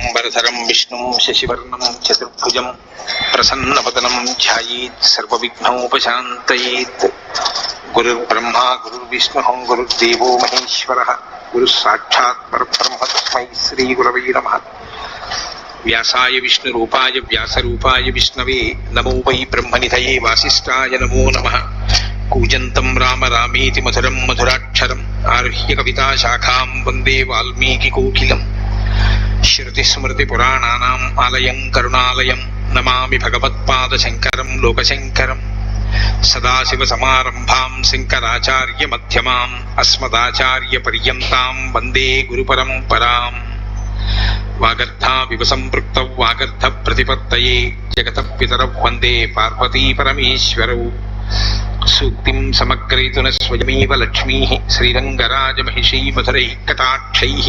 శుక్లాంబరధరం విష్ణుం శశివర్ణం చతుర్భుజం ప్రసన్నవదనం ధ్యాయేత్ సర్వవిఘ్నోపశాంతయేత్. గురుర్బ్రహ్మా గురుర్విష్ణుః గురుర్దేవో మహేశ్వరః గురుస్సాక్షాత్ పరబ్రహ్మ తస్మై శ్రీగురవై నమః. వ్యాసాయ విష్ణురూపాయ వ్యాసరూపాయ విష్ణవే నమో వై బ్రహ్మనిధయే వాసిష్ఠాయ నమో నమః. కూజంతం రామ రామేతి మధురం మధురాక్షరం ఆరుహ్య కవితాశాఖాం వందే వాల్మీకికోకిలం. శ్రుతిస్మృతిపురాణానాం ఆలయం కరుణాలయం నమామి భగవత్పాదశంకరం లోకశంకరం. సదాశివసమారంభాం శంకరాచార్యమధ్యమాం అస్మదాచార్యపర్యంతాం వందే గురుపరంపరాం. వాగర్థావివ సంపృక్తౌ వాగర్థప్రతిపత్తయే జగతః పితరౌ వందే పార్వతీపరమేశ్వరౌ. సూక్తిం సమగ్రయతున స్వయమేవ లక్ష్మీః శ్రీరంగరాజమహిషీ మధురైః కటాక్షైః.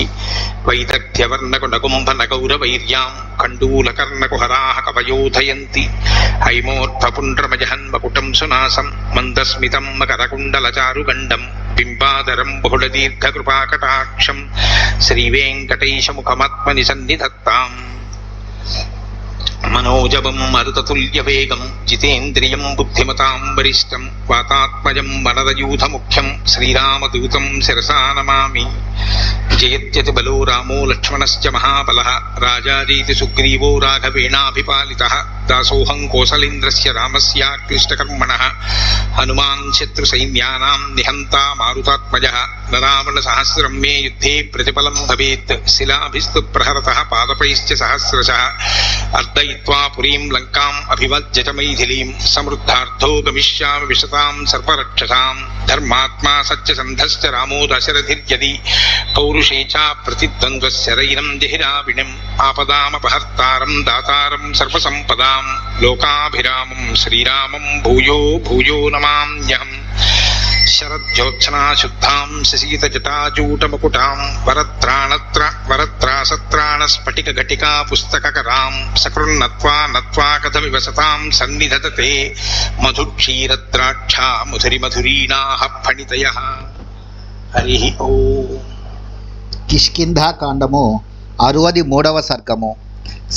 వైదగ్ధ్యవర్ణకునకుంభనగౌరవైర్యాం కండూలకర్ణకుహరాः కవయోధయంతి. హైమోర్ధ్వపుండ్రమజహన్మకుటం సునాసం మందస్మితం మకరకుండలచారుగండం బింబాధరం బహుళదీర్ఘకృపాకటాక్షం శ్రీవేంకటేశముఖమాత్మని సన్నిధత్తాం. మనోజవం మరుతతుల్యవేగం జితేంద్రియం బుద్ధిమతాం వరిష్టం వాతాత్మజం వనరయూథముఖ్యం శ్రీరామదూతం శిరసా నమామి. జయత్యతి బలో రామో లక్ష్మణశ్చ మహాబలః రాజాదీతి సుగ్రీవో రాఘవేణాభిపాలితః. దాసోహం కోసలేంద్రస్య రామస్యాక్లిష్టకర్మణః హనుమాన్ శత్రుసైన్యానాం నిహంతా మారుతాత్మజః. రావణ సహస్రం మే యుద్ధే ప్రతిఫలం భవేత్ శిలాభిస్తు ప్రహరతః పాదపైశ్చ సహస్రశః. అర్దయిత్వా పురీం లంకాం అభివజ్యత మైథిలీం సమృద్ధార్థో గమిష్యామి విశతాం సర్వరక్షసాం. ధర్మాత్మా సత్యసంధశ్చ రామో దశరథిర్యది పౌరుషే చ ప్రతిద్వంద్వశరైరం జహిరావిణం. ఆపదామపహర్తారం దాతారం సర్వసంపదాం లోకాభిరామం శ్రీరామం భూయో భూయో నమామ్యహం. శరజ్యోత్సనా శుద్ధాం శశీతజటాజూటముకుటాం వరత్రాసత్రాణ స్ఫటిక ఘటికా పుస్తకరాం సకృన్నత్వా నత్వా కథమివ సతాం సన్నిధతతే మధుక్షీరద్రాక్షా మధురిమధురీణాః ఫణితయః. హరి ఓం. కిష్కింధాకాండము 63వ సర్గము.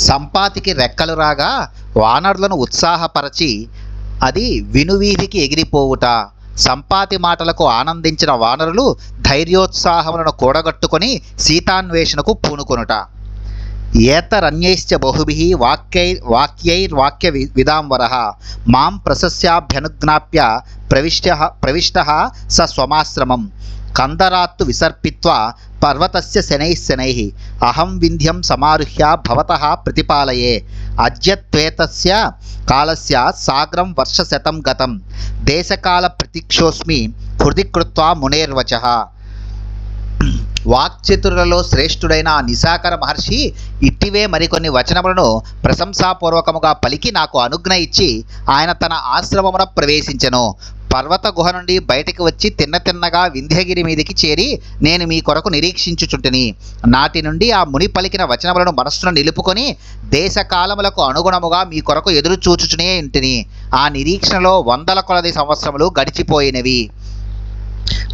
సంపాతికి రెక్కలు రాగా వానరులను ఉత్సాహపరచి అది వినువీధికి ఎగిరిపోవుట. సంపాతి మాటలకు ఆనందించిన వానరులు ధైర్యోత్సాహములను కూడగట్టుకొని సీతాన్వేషణకు పూనుకొనుట. ఏతరన్యైశ్చ బహుభిః వాక్యైర్వాక్య విదాంవరః మాం ప్రశస్యాభ్యనుజ్ఞాప్య ప్రవిష్టః స స్వమాశ్రమం. కందరాత్తు విసర్పిత్వా పర్వతస్య శనైః అహం వింధ్యం సమారుహ్య భవతః ప్రతిపాలయే. అద్యత్వేతస్య కాలస్య సాగ్రం వర్షశతం గతం దేశకాల ప్రతీక్షోస్మి హృది కృత్వా మునేర్వచః. వాక్చతురులలో శ్రేష్ఠుడైన ఆ నిశాకర మహర్షి ఇట్టివే మరికొన్ని వచనములను ప్రశంసాపూర్వకముగా పలికి నాకు అనుజ్ఞ ఇచ్చి ఆయన తన ఆశ్రమమున ప్రవేశించెను. పర్వత గుహ నుండి బయటికి వచ్చి తిన్నగా వింధ్యగిరి మీదికి చేరి నేను మీ కొరకు నిరీక్షించుచుంటిని. నాటి నుండి ఆ ముని పలికిన వచనములను మనస్సును నిలుపుకొని దేశకాలములకు అనుగుణముగా మీ కొరకు ఎదురు చూచుచునే ఇంటిని. ఆ నిరీక్షణలో 100 కొలది సంవత్సరములు గడిచిపోయినవి.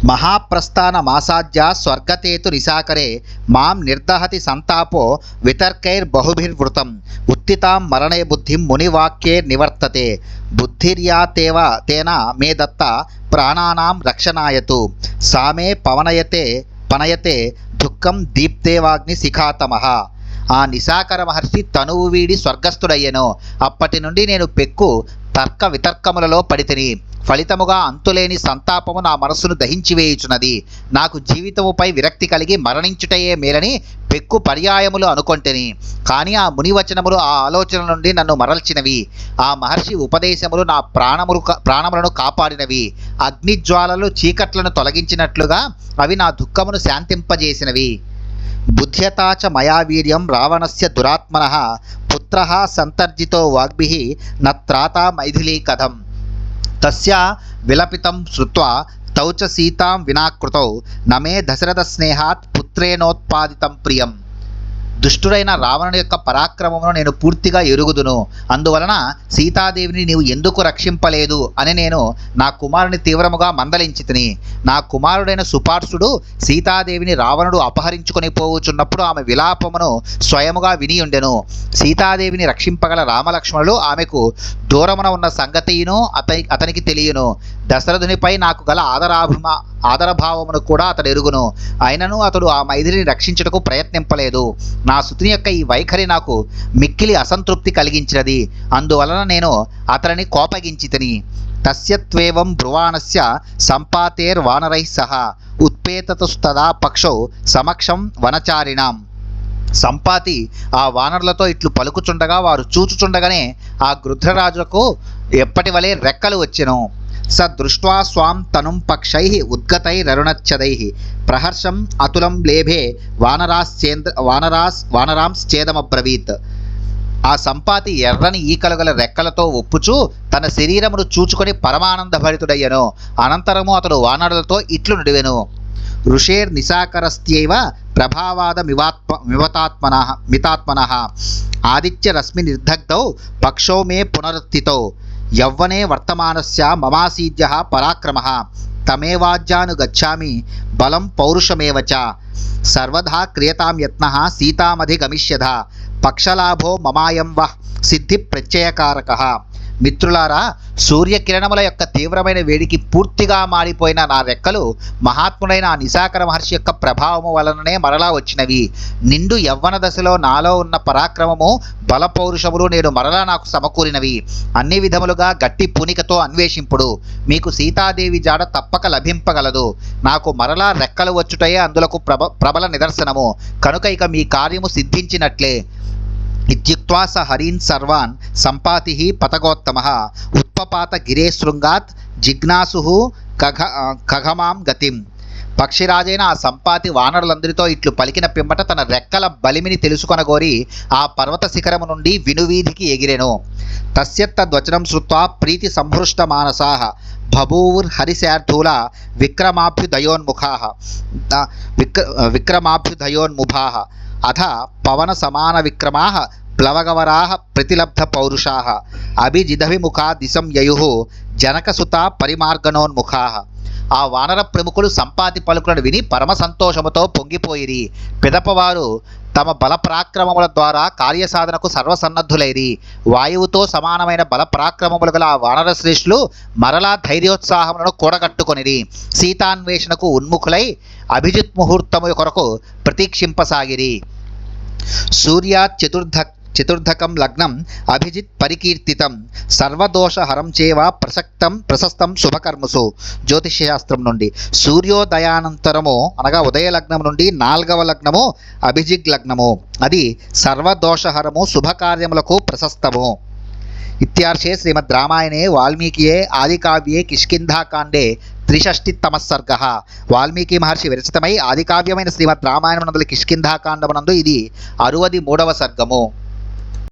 మహాప్రస్థాన మాసాధ్య స్వర్గతేతు నిశాకరే మాం నిర్దహతి సంతాపో వితర్కైర్బహుభిర్వృతం ఉత్తితాం మరణే బుద్ధిం మునివాక్యైర్ నివర్తతే. బుద్ధిర్యా తేన మే దత్త ప్రాణానాం రక్షణాయతు సామే పనయతే దుఃఖం దీప్తేవాగ్ని శిఖాతమః. ఆ నిశాకర మహర్షి తనువు వీడి స్వర్గస్థుడయ్యెను. అప్పటి నుండి నేను పెక్కు తర్క వితర్కములలో పడితిని. ఫలితముగా అంతులేని సంతాపము నా మనస్సును దహించివేయుచున్నది. నాకు జీవితముపై విరక్తి కలిగి మరణించుటయే మేలని పెక్కు పర్యాయములు అనుకొంటిని. కానీ ఆ మునివచనములు ఆ ఆలోచన నుండి నన్ను మరల్చినవి. ఆ మహర్షి ఉపదేశములు నా ప్రాణములను కాపాడినవి. అగ్నిజ్వాలలు చీకట్లను తొలగించినట్లుగా అవి నా దుఃఖమును శాంతింపజేసినవి. బుద్ధ్యతాచ మయా వీర్యం రావణస్య దురాత్మనః పుత్రః సంతర్జితో వాగ్భిః నత్రాతా మైథిలీ కథం. తస్యా విలపితం శ్రుత్వా తౌ చ సీతాం వినాకృతౌ నమే దశరథ స్నేహాత్ పుత్రేణోత్పాదితం ప్రియం. దుష్టుడైన రావణుని యొక్క పరాక్రమమును నేను పూర్తిగా ఎరుగుదును. అందువలన సీతాదేవిని నీవు ఎందుకు రక్షింపలేదు అని నేను నా కుమారుని తీవ్రముగా మందలించితిని. నా కుమారుడైన సుపార్షుడు సీతాదేవిని రావణుడు అపహరించుకొని పోవుచున్నప్పుడు ఆమె విలాపమును స్వయముగా వినియుండెను. సీతాదేవిని రక్షింపగల రామలక్ష్మణులు ఆమెకు దూరమున ఉన్న సంగతియును అతనికి తెలియను. దశరథునిపై నాకు గల ఆదరభావమును కూడా అతడు ఎరుగును. అయినను అతడు ఆ మైథిలిని రక్షించుటకు ప్రయత్నింపలేదు. నా సుతుని యొక్క ఈ వైఖరి నాకు మిక్కిలి అసంతృప్తి కలిగించినది. అందువలన నేను అతనిని కోపగించితిని. తస్యత్వేవం బ్రువాణస్య సంపాతేర్వానరైః సహ ఉత్పేతతుస్తదా పక్షౌ సమక్షం వనచారిణాం. సంపాతి ఆ వానరులతో ఇట్లు పలుకుచుండగా వారు చూచుచుండగానే ఆ గృధ్రరాజులకు ఎప్పటి వలె రెక్కలు వచ్చెను. స దృష్ట్వా స్వాం తనుం పక్షైః ఉద్గతైరరుణచ్ఛదైః ప్రహర్షం అతులం లేభే వానరాంశ్చేదమబ్రవీత్. ఆ సంపాతి ఎర్రని ఈకలు గల రెక్కలతో ఒప్పుచూ తన శరీరమును చూచుకొని పరమానంద భరితుడయ్యను. అనంతరము అతడు వానరులతో ఇట్లు నుడివెను. ఋషేర్నిశాకరస్త్యైవ ప్రభావాద మితాత్మనః ఆదిత్య రశ్మి నిర్దగ్ధౌ పక్షో మే పునరుత్థితౌ యవ్వనే వర్తమానస్య మమాసీద్యః పరాక్రమః తమేవాజ్యానుగచ్ఛామి బలం పౌరుషమేవ చ సర్వదా క్రియతాం యత్నః సీతామధిగమిష్యథ పక్షలాభో మమాయం వః సిద్ధి ప్రత్యయకారకః. మిత్రులారా, సూర్యకిరణముల యొక్క తీవ్రమైన వేడికి పూర్తిగా మాడిపోయిన నా రెక్కలు మహాత్ముడైన ఆ నిశాకర మహర్షి యొక్క ప్రభావము వలననే మరలా వచ్చినవి. నిండు యవ్వన దశలో నాలో ఉన్న పరాక్రమము బలపౌరుషములు నేను మరలా నాకు సమకూరినవి. అన్ని విధములుగా గట్టి పూనికతో అన్వేషింపుడు. మీకు సీతాదేవి జాడ తప్పక లభింపగలదు. నాకు మరలా రెక్కలు వచ్చుటయే అందులకు ప్రబల నిదర్శనము. కనుక ఇక మీ కార్యము సిద్ధించినట్లే. ఇత్యుక్త్వా స హరీన్ సర్వాన్ సంపాతిః పతగోత్తమః ఉత్పపాత గిరే శృంగాత్ జిజ్ఞాసుః ఖగమాం గతిం. పక్షిరాజైన ఆ సంపాతి వానరులందరితో ఇట్లు పలికిన పిమ్మట తన రెక్కల బలిమిని తెలుసుకొనగోరి ఆ పర్వత శిఖరము నుండి వినువీధికి ఎగిరెను. తస్యత్తద్వచనం శ్రుత్వా ప్రీతి సంహృష్ట మానసాః బభూవుర్హరిశార్దూల విక్రమాభ్యుదయోన్ముఖాః అథ పవన సమాన విక్రమాః ప్లవగవరాః ప్రతిలబ్ధ పౌరుషాః అభిజిదభిముఖా దిశం యయుః జనకసుత పరిమార్గణోన్ముఖాః. ఆ వానర ప్రముఖులు సంపాతి పలుకులను విని పరమ సంతోషముతో పొంగిపోయిరి. పిదపవారు తమ బల పరాక్రమముల ద్వారా కార్యసాధనకు సర్వసన్నద్ధులైరి. వాయువుతో సమానమైన బల పరాక్రమములు గల ఆ వానర శ్రేష్ఠులు మరలా ధైర్యోత్సాహములను కూడగట్టుకొనిరి. సీతాన్వేషణకు ఉన్ముఖులై అభిజిత్ ముహూర్తము కొరకు ప్రతీక్షింపసాగిరి. సూర్యాత్ చతుర్ధకం లగ్నం అభిజిత్ పరికీర్తితం సర్వదోషహరం చేవ ప్రశస్తం శుభకర్మసు. జ్యోతిష్యశాస్త్రం నుండి సూర్యోదయానంతరము అనగా ఉదయ లగ్నం నుండి 4వ లగ్నము అభిజిగ్ లగ్నము. అది సర్వదోషహరము, శుభకార్యములకు ప్రశస్తము. ఇత్యార్షే శ్రీమద్ రామాయణే వాల్మీకియే ఆదికావ్యే కిష్కింధాకాండే 63 సర్గః. వాల్మీకి మహర్షి విరచితమై ఆదికావ్యమైన శ్రీమద్ రామాయణమునందలి కిష్కింధాకాండమునందు ఇది 63వ సర్గము.